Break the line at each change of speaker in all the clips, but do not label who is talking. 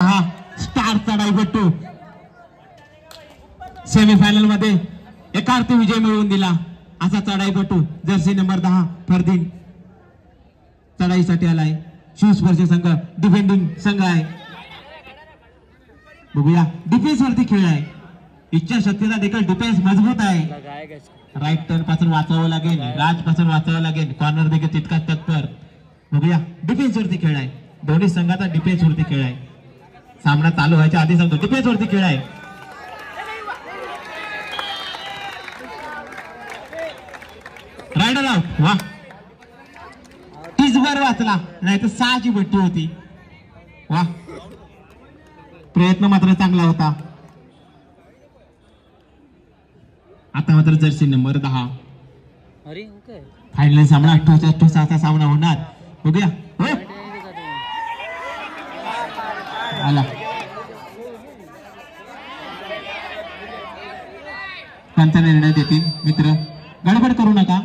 हा star चढाईपट्टू semifinal मध्ये एकार्थ विजय मिळवून दिला असा चढाईपट्टू जर्सी नंबर 10 फरदीन चढाईसाठी आलाय। शिवस्पर्श संघ डिफेंडिंग संघ आहे। बघूया डिफेन्स वरती खेळ आहे। इच्छाशक्तीचा देखील डिफेन्स मजबूत आहे। राईट टर्न पासून वाचावं लागेल, राज पासून वाचावं लागेल, कॉर्नर देखील तितकाच तत्पर। बघूया डिफेन्स वरती खेळ आहे। दोन्ही संघाचा डिफेन्स वरती खेळ आहे। सामना चालू व्हायच्या आधी सांगतो डिफेन्स वरती खेळ आहे। Raider out. वा टीजवर वाचला नाही तर 6 ची बट्टी होती। वा प्रयत्न मात्र चांगला होता। आता मात्र जर्सी नंबर 10 फायनल सामना 28-28 सामना होणार। बघूया आला पंचा निर्णय देतील मित्र, गडबड करू नका।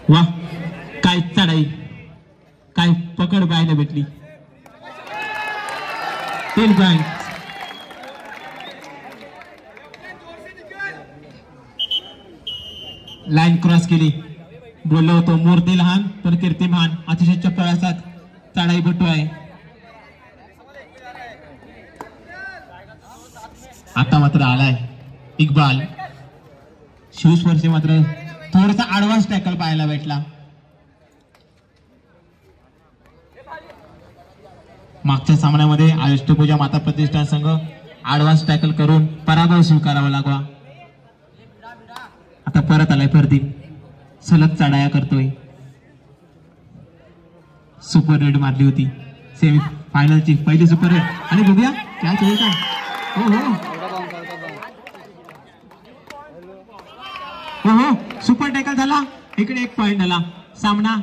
वाह काय चढाई, काय पकड पाहायला भेटली। 3 पॉइंट। लाईन क्रॉस केली। बोललो होतो मूर्ती लहान पण कीर्ती महान। अतिशय चपळ असा चढाईपट्टू आहे। आता मात्र आलाय इक्बाल। शिवस्पर्श मात्र थोडासा ऍडव्हान्स टॅकल पाहायला भेटला। मागच्या सामन्यामध्ये अष्टभुजा माता प्रतिष्ठान संघ ऍडव्हान्स टॅकल करून पराभव स्वीकारावा लागला। आता परत आलाय फरदीन, सलग चढाया करतोय। सुपर रेड मारली होती सेमी फायनलची पहिली सुपर रेड आणि बघूया काय होईल का। हो सुपर टॅकल झाला। इकडे 1 पॉइंट झाला। सामना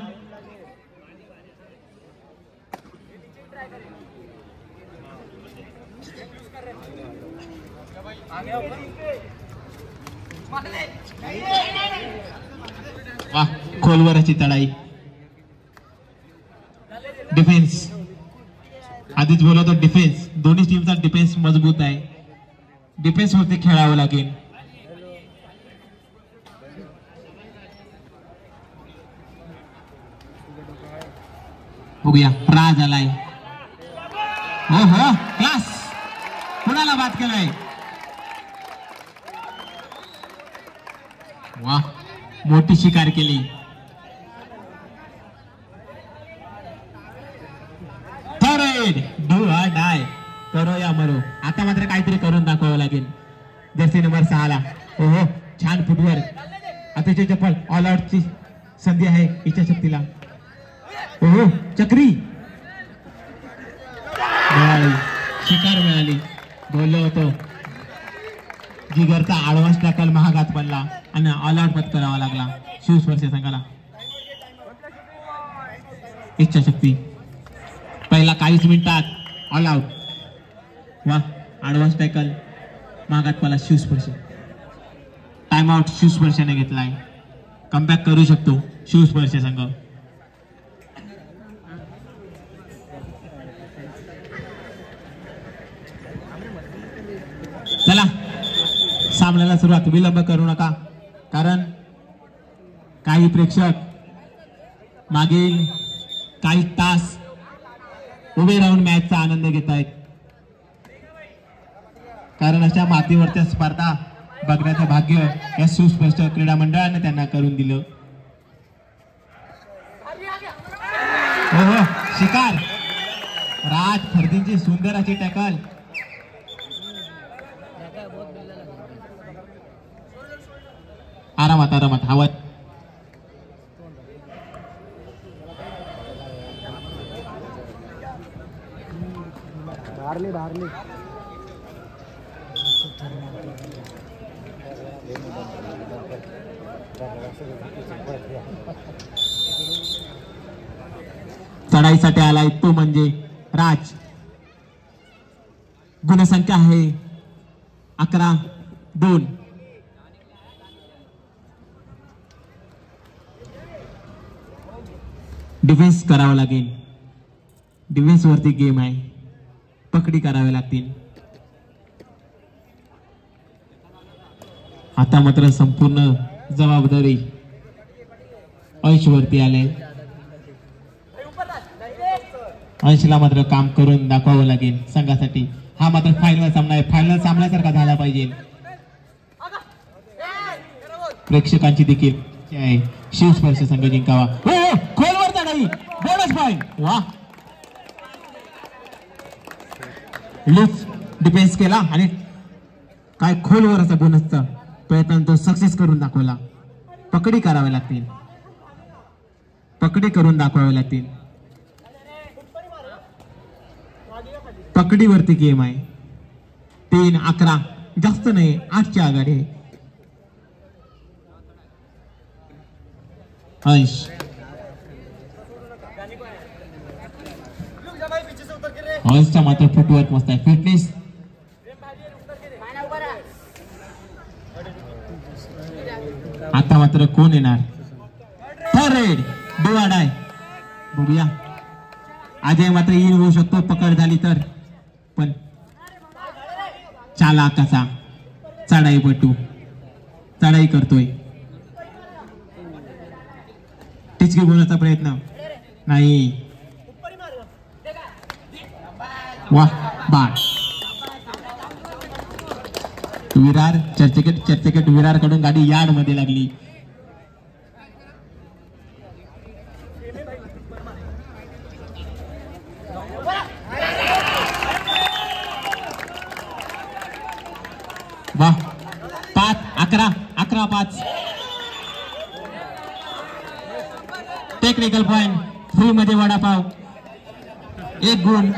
वाह खोलवरची चढाई। डिफेन्स आधीच बोलतो डिफेन्स, दोन्ही टीमचा डिफेन्स मजबूत आहे। डिफेन्स वरती खेळावं लागेल। बघूया राज आलाय। हो क्लास कुणाला बाद केलाय। वाह मोठी शिकार केली। डू ऑर डाय, करो या मरो। आता मात्र काहीतरी करून दाखवावं लागेल जर्सी नंबर 6 ला। हो छान फुटवर, अतिशय चपळ ऑल आउटची संधी आहे इच्छाशक्तीला। हो चक्री मिळाली, शिकार मिळाली। बोललो होतो जिगरचा ऍडव्हान्स टॅकल महागात पडला आणि ऑल आउट पत्करावा लागला शिवस्पर्श संघाला। इच्छाशक्ती पहिला काहीच मिनिटात ऑल आउट। वा ऍडव्हान्स टॅकल महागात पडला शिवस्पर्श। टाइम आउट शिवस्पर्शाने घेतलाय। कमबॅक करू शकतो शिवस्पर्श संघ। चला सामन्याला सुरुवात, विलंब करू नका कारण काही प्रेक्षक मागील काही तास उभे राहून मॅचचा आनंद घेत आहेत। कारण अशा मातीवरच्या स्पर्धा बघण्याचं भाग्य या सुस्पष्ट क्रीडा मंडळाने त्यांना करून दिलं। हो शिकार राज फरदींची सुंदर अशी टॅकल। आरामात हवत। चढाईसाठी आलाय तो म्हणजे राज। गुणसंख्या आहे 11-2. डिफेन्स करावा लागेल. डिफेन्स वरती गेम आहे. पकडी करावे लागतील. आता मात्र संपूर्ण जबाबदारी अंश वरती आले. अंशला मात्र काम करून दाखवावं लागेल संघासाठी. हा मात्र फायनल सामना आहे. फायनल सामन्यासारखा झाला पाहिजे. प्रेक्षकांची देखील शिवस्पर्श संघ जिंकावा. खोलवर चढाई. Bonus point. वा, लिफ्ट डिफेन्स केला आणि काय खोलवर असा बोनसचा प्रयत्न तो सक्सेस करून दाखवला. पकडी करावे लागतील. पकडी करून दाखवावे लागतील. पकडीवरती गेम आहे. 3-11 जास्त नाही. 8ची आघाडी आहे. अंश अंशचा मात्र फुटवर्क मस्त आहे. फिटनेस आता मात्र कोण येणार. रेड डिवाइड आहे. बघूया अजय मात्र येईल होऊ शकतो पकड झाली तर. पण चाला कसा चढाई पटू चढाई करतोय. टिचकी बोलण्याचा प्रयत्न नाही. वा, बाद. विरार चर्चेकेट विरार कडून गाडी यार्ड मध्ये लागली. वा, 5-11 टेक्निकल पॉइंट. फ्री मध्ये वडापाव. 1 गुण.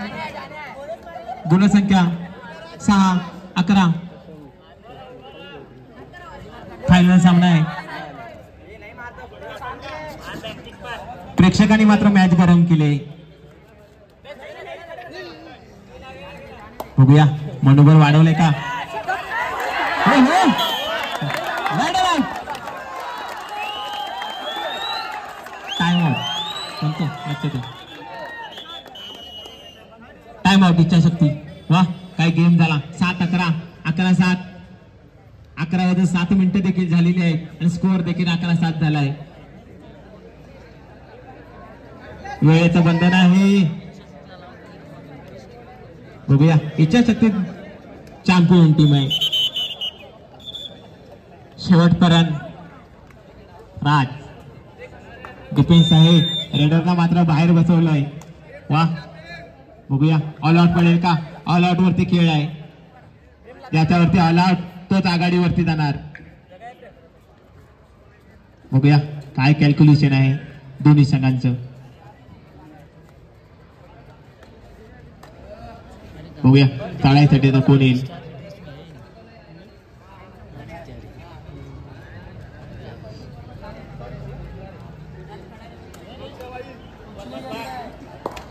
गुणसंख्या 6-11. फायनल सामना आहे. प्रेक्षकांनी मात्र मॅच गरम केले. बघूया मनोबल वाढवले का. Time out. इच्छाशक्ती. वा, काय गेम झाला. 7-11 11-7. 11 वाजून 7 मिनिटं देखील झालेली आहेत आणि स्कोअर देखील 11-7 झाला आहे. वेळेचं बंधन आहे. बघूया इच्छाशक्ती चॅम्पियन टीम आहे. शेवटपर्यंत राज डिफेन्स आहे. रेडरला मात्र बाहेर बसवलंय. वा, बघूया ऑल आउट पडेल का. ऑल आउट वरती खेळ आहे. ज्याच्यावरती ऑल आउट तोच आघाडीवरती जाणार. बघूया काय कॅल्क्युलेशन आहे दोन्ही संघांचं. बघूया टाळायसाठी तर कोण येईल.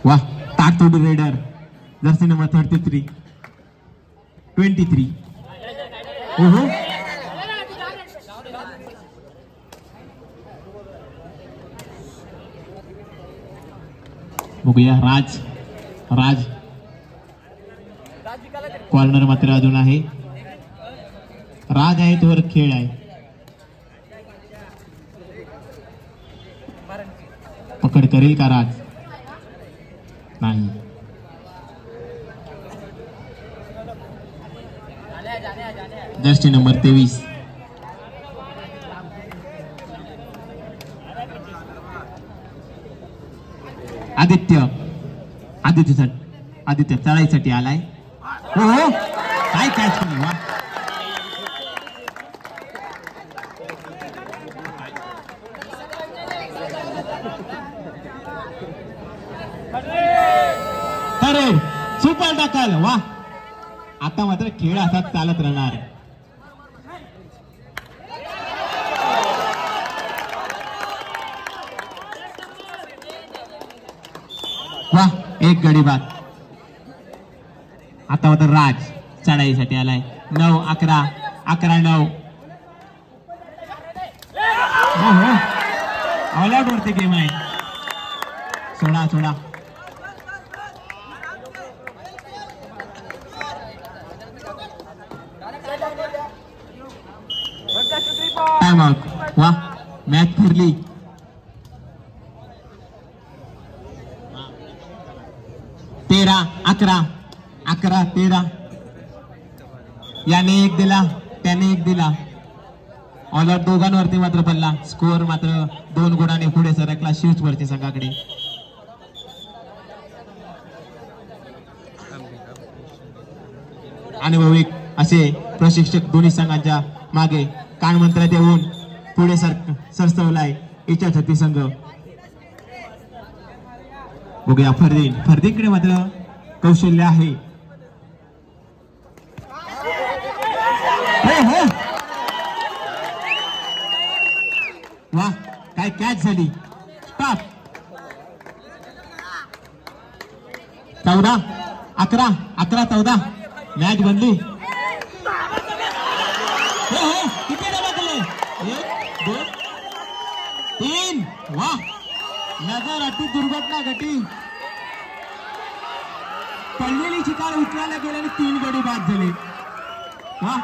वा, तातोड रेडर जर्सी नंबर 23. ओहो, बघूया राज कॉर्नर मात्र अजून आहे. राज आहे तोवर खेळ आहे. पकड करेल का राज. नाही. Jersey number 23. आदित्य चढाईसाठी आलाय. हो, काय कॅच केली. वा, अरे सुपर टॅकल. वा, आता मात्र खेळ असाच चालत राहणार. वा, एक गडी बाद. आता होता राज चढाईसाठी आलाय. 9-11 11-9. ऑल आउट वरती गेम आहे. सोडा सोडा. Time out. वा मॅच फिरली. 13-11 11-13. याने एक दिला त्याने एक दिला. ऑल आउट दोघांवरती मात्र पडला. स्कोअर मात्र 2 गुणाने पुढे सरकला शिवस्पर्च्या संघाकडे. अनुभवी असे प्रशिक्षक दोन्ही संघांच्या मागे कानमंत्र देऊन पुढे सरसवलाय इच्छाशक्ती संघ. बघूया फरदीनकडे मात्र कौशल्य आहे. हो वा काय कॅच झाली. स्टॉप. 14-11 मॅच बनली. किती डबा केले. 1 2 3. वा नजर अटी दुर्घटना घटी. पडलेली शिकार उचलायला गेल्याने 3 गडी बाद झाले. वा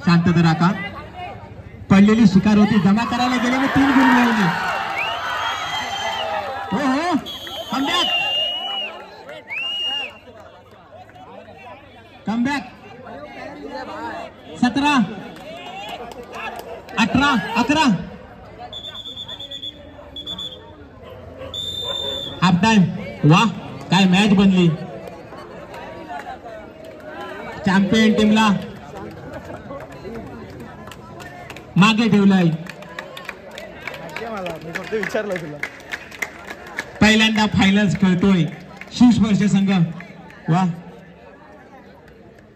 शांतता राखा. पडलेली शिकार होती जमा करायला गेल्याने 3 गुण मिळवले. हो कमबॅक 17-18 हाफ टाइम. वा काय मॅच बनली. चॅम्पियन टीमला मागे ठेवलंय. पहिल्यांदा फायनल्स खेळतोय शिवस्पर्श संघ. वा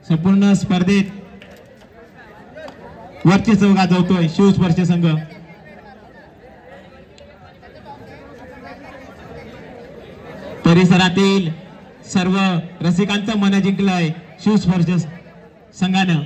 संपूर्ण स्पर्धेत वर्चस्व गाजवतोय शिवस्पर्श संघ. परिसरातील सर्व रसिकांचं मन जिंकलंय शिवस्पर्श संघानं.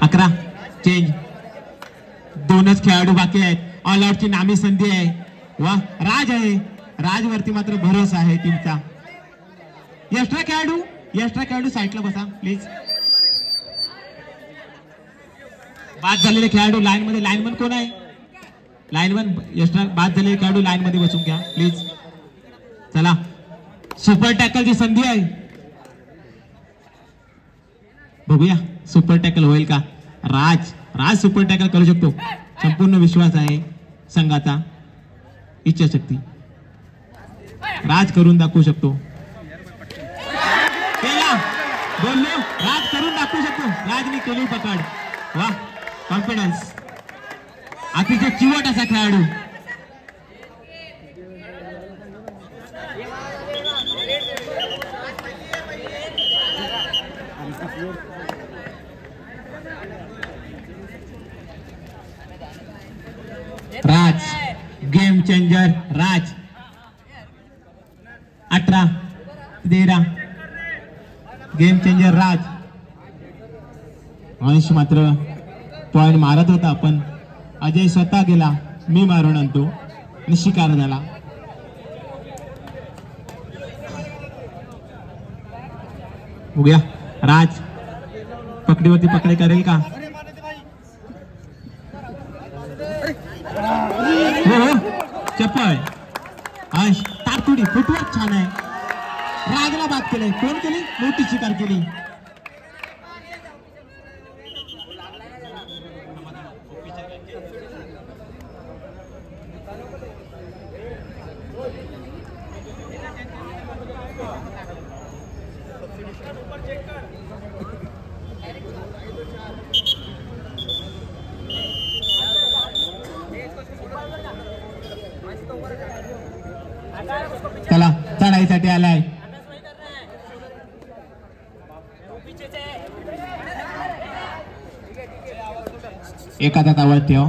अकरा चेंज. 2च खेळाडू बाकी आहेत. ऑल आउटची नामी संधी आहे. वा राज आहे. राजवरती मात्र भरोसा आहे टीमचा. एक्स्ट्रा खेळाडू साईडला बसा प्लीज. बाद झालेले खेळाडू लाईन मध्ये. लाईनमन कोण आहे. लाईनमन एक्स्ट्रा बाद झालेले खेळाडू लाईन मध्ये बसून घ्या प्लीज. चला सुपर टॅकलची संधी आहे. बघूया सुपर टॅकल होईल का. राज सुपर टॅकल करू शकतो. संपूर्ण विश्वास आहे संघाचा. इच्छाशक्ती. राज करून दाखवू शकतो. बोललो राज करून दाखवू शकतो. राजने केली पकड. वा कॉन्फिडन्स. अतिशय चिवट असा खेळाडू. राज गेम चेंजर. राज 18-13 गेम चेंजर राज. अंश मात्र पॉइंट मारत होता पण अजय स्वतः गेला. मी मारून आणतो आणि शिकार झाला. बघूया राज पकडीवरती पकडे करेल का. चप्पल अंश तारतुडी फुटवर्क छान आहे. राजला बाद केलंय. कोण केली. मोठी शिकार केली. चला चढाई लढाईसाठी आलाय. एका हातावर ठेव.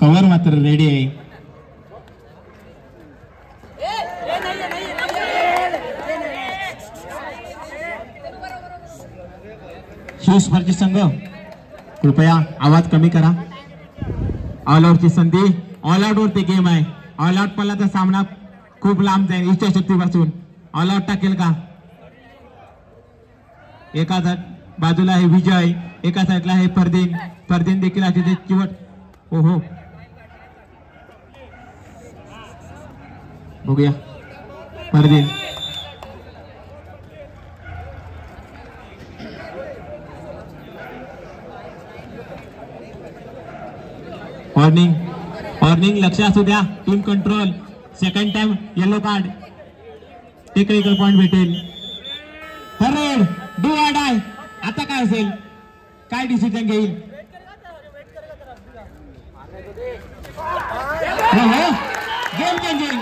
कव्हर मात्र रेडी आहे. शिवस्पर्शी संघ कृपया आवाज कमी करा. ऑल आउटची संधी. ऑल आउट वरती गेम आहे. ऑल आउट पडला तर सामना खूप लांब जाईल इच्छाशक्तीपासून. ऑल आउट टाकेल का? एका बाजूला आहे विजय, एका साईडला आहे फरदीन. फरदीन देखील आहे चिवट. ओहो बघूया फरदीन. Warning warning. लक्ष असू द्या. Team control. Second time yellow card. Technical point भेटेल. Raid do or die. आता काय असेल? काय डिसिजन घेईल? Game changing.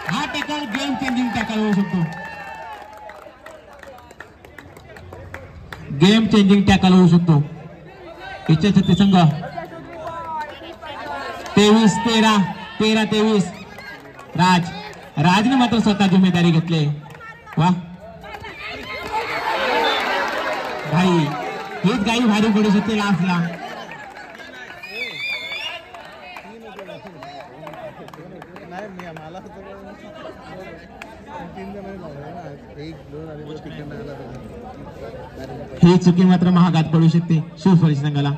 हा टॅकल गेम चेंजिंग टॅकल होऊ शकतो. गेम चेंजिंग टॅकल होऊ शकतो. इच्छाशक्ती संघ 23-13 13-23. राजने मात्र स्वतः जिम्मेदारी घेतली. वा भाई, हीच गाई भारी पडू शकते लास्टला. ही चुकी मात्र महागात पडू शकते शिवस्पर्शी संघाला.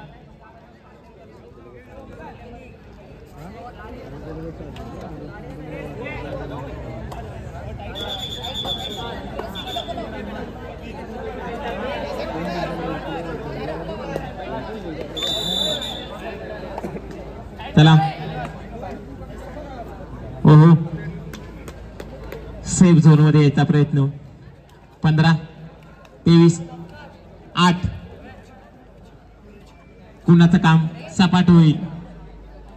चला ओहो सेफ झोन मध्ये यायचा प्रयत्न. 15-23-8. कुणाचं काम सपाट होईल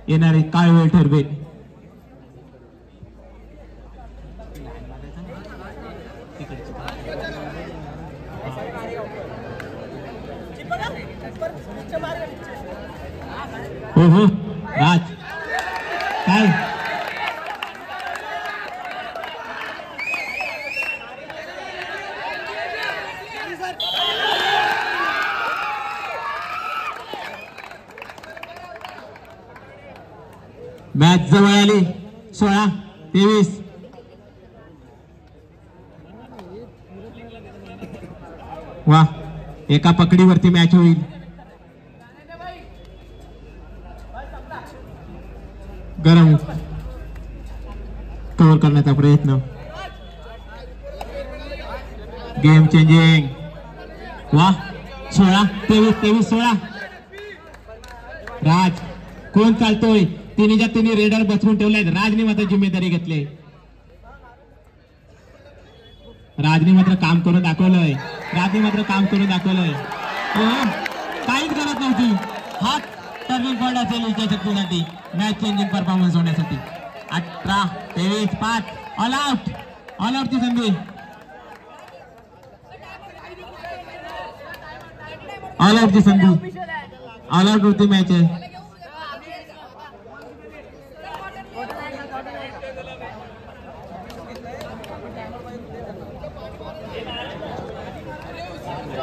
येणारे काळ वेळ ठरवेल. हो राज काय मॅच जवळ आली. 16-23. वा एका पकडीवरती मॅच होईल. गरम कव्हर करण्याचा प्रयत्न. Game changing. वा 16-23-16. राज कोण चालतोय? तिन्हीच्या तिन्ही रेडर बसवून ठेवले. राजने मात्र जिम्मेदारी घेतली. राजने मात्र काम करून दाखवलंय. काहीच गरज नव्हती. हात टर्निंग पॉइंट असेल इच्छाशक्तीसाठी मॅच चेंजिंग परफॉर्मन्स होण्यासाठी. 18-23-5. All out. ऑल आउटची संधी. ऑल आउटची संधी. ऑल आउट वरती मॅच आहे.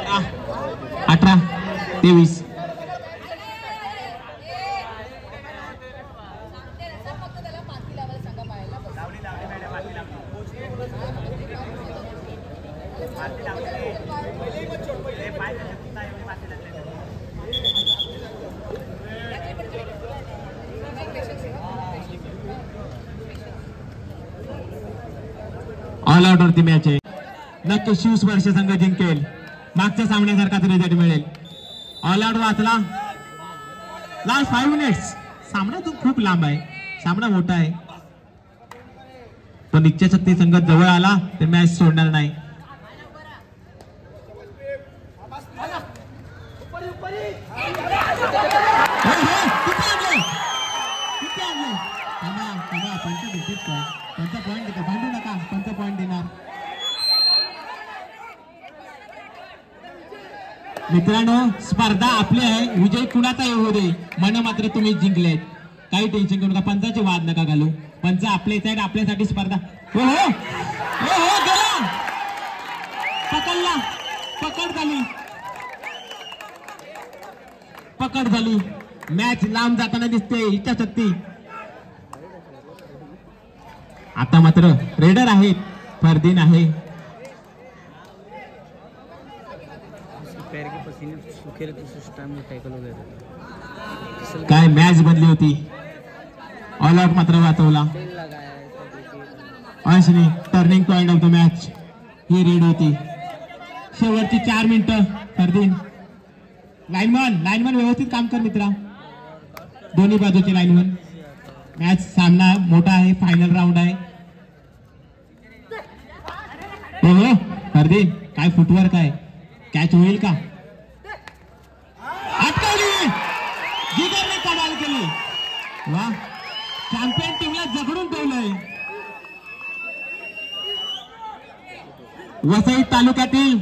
आ 18-23. ऑल आउट वरती मॅच आहे. नक्की शिवस्पर्शी संघ जिंकेल. मागच्या सामन्यासारखाच रिझल्ट मिळेल. ऑल आउट वाचला. Last 5 minutes. सामना तो खूप लांब आहे. सामना मोठा आहे. पण इच्छाशक्ती संघ जवळ आला तर मॅच सोडणार नाही. तेच काय त्यांचा पॉईंट देतो, भांडू नका, त्यांचा पॉईंट देणार. मित्रांनो स्पर्धा आपली आहे, विजय कुणाचा येऊ दे, मन मात्र तुम्ही जिंकलेत, काही टेन्शन करू नका, पंचाचे वाद नका घालू, पंच आपले आहेत, आपल्यासाठी स्पर्धा. हो हो हो गेला, पकडला, पकड झाली, मॅच लांब जाताना दिसते, इच्छाशक्ती. आता मात्र रेडर आहेत, फरदीन आहे. काय मॅच बनली होती, ऑल आउट मात्र वाचवला Anshni. Turning point of the match he red होती. शेवटची 4 मिनिटं. फरदीन लाईनमन व्यवस्थित काम कर मित्रा, दोन्ही बाजूचे लाईनमन. मॅच सामना मोठा आहे, फायनल राऊंड आहे. हो फरदीन काय फुटवर्क आहे, कॅच होईल का? अटकवली, जिगरने कमाल केली. वा, चॅम्पियन टीमला जगडून ठेवलंय. वसई तालुक्यातील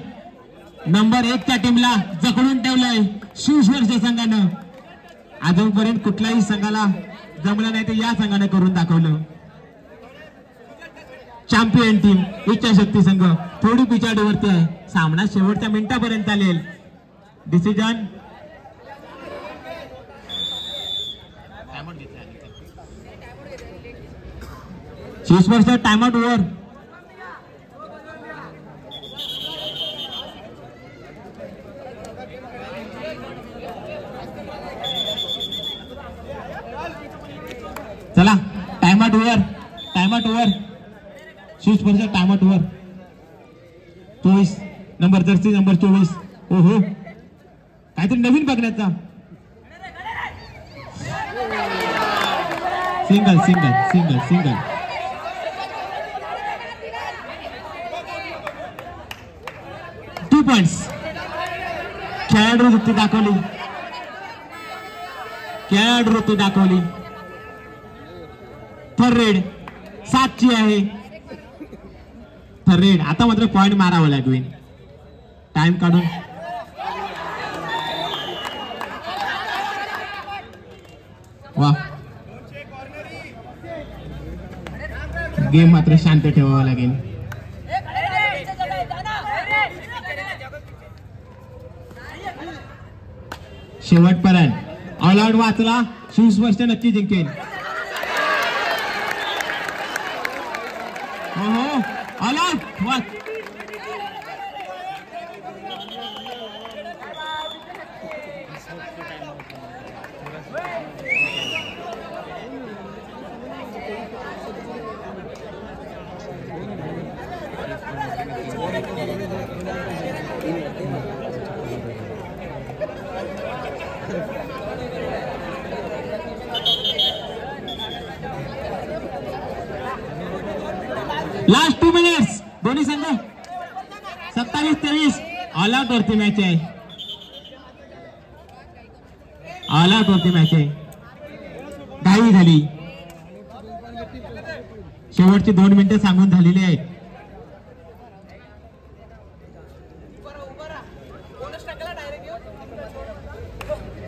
नंबर 1 च्या टीमला जगडून ठेवलंय शिवस्पर्श संघानं. अजूनपर्यंत कुठल्याही संघाला जमलं नाही, ते या संघाने करून दाखवलं. चॅम्पियन टीम इच्छाशक्ती संघ थोडी पिछाडीवरती आहे. सामना शेवटच्या मिनिटापर्यंत चालेल. Decision Shivsparsh time out over. चला time out over. Shivsparsh time out over. 24 number jersey number 24. ओहो, काहीतरी नवीन बघण्याचा. सिंगल. 2 पॉइंट्स. खेळाडू वृत्ती दाखवली. थर्ड रेड 7 ची आहे. Third raid. आता मात्र पॉइंट मारावं लागेल टाइम काढून. वा, गेम मात्र शांत ठेवावा लागेल. शेवटपर्यंत ऑल आउट वाचला, शिवस्पर्श नक्की जिंकेल. हो ऑल आउट वाच. Last 2 minutes. दोन्ही संघ 27-23 ऑल आउट वरती मॅच आहे. घाई झाली. शेवटची 2 मिनिटं सांगून झालेली आहेत.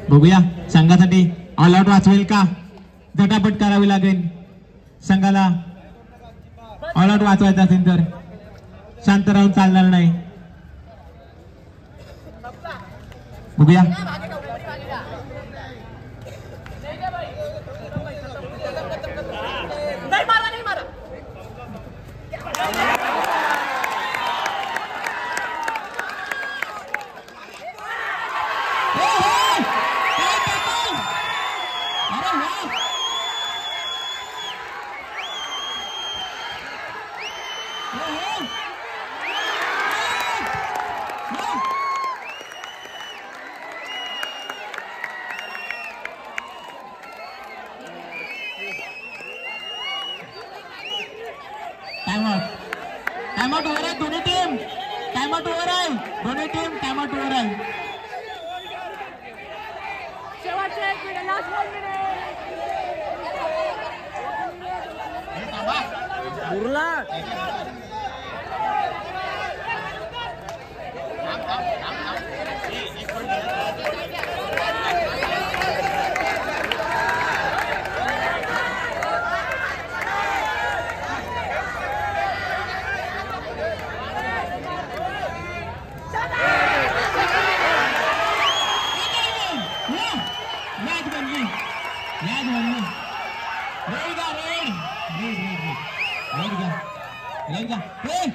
बघूया संघासाठी ऑल आउट वाचवेल का, झटापट करावी लागेल संघाला. ऑल आउट वाचवायचा असेल तर शांत राहून चालणार नाही. बघूया. टाइम आउट ओव्हर आहे दोन्ही टीम. टाइम आउट ओव्हर आहे दोन्ही टीम. टाइम आउट ओव्हर आहे. शेवटचे 1 मिनिट, लास्ट 1 मिनिट.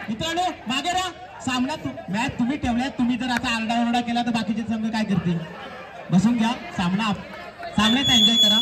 मित्रांनो मागे राहा. सामना मॅच तुम्ही ठेवलाय. तुम्ही जर असा आरडाओरडा केला तर बाकीचे संघ काय करतील? बसून घ्या. सामन्यात एन्जॉय करा.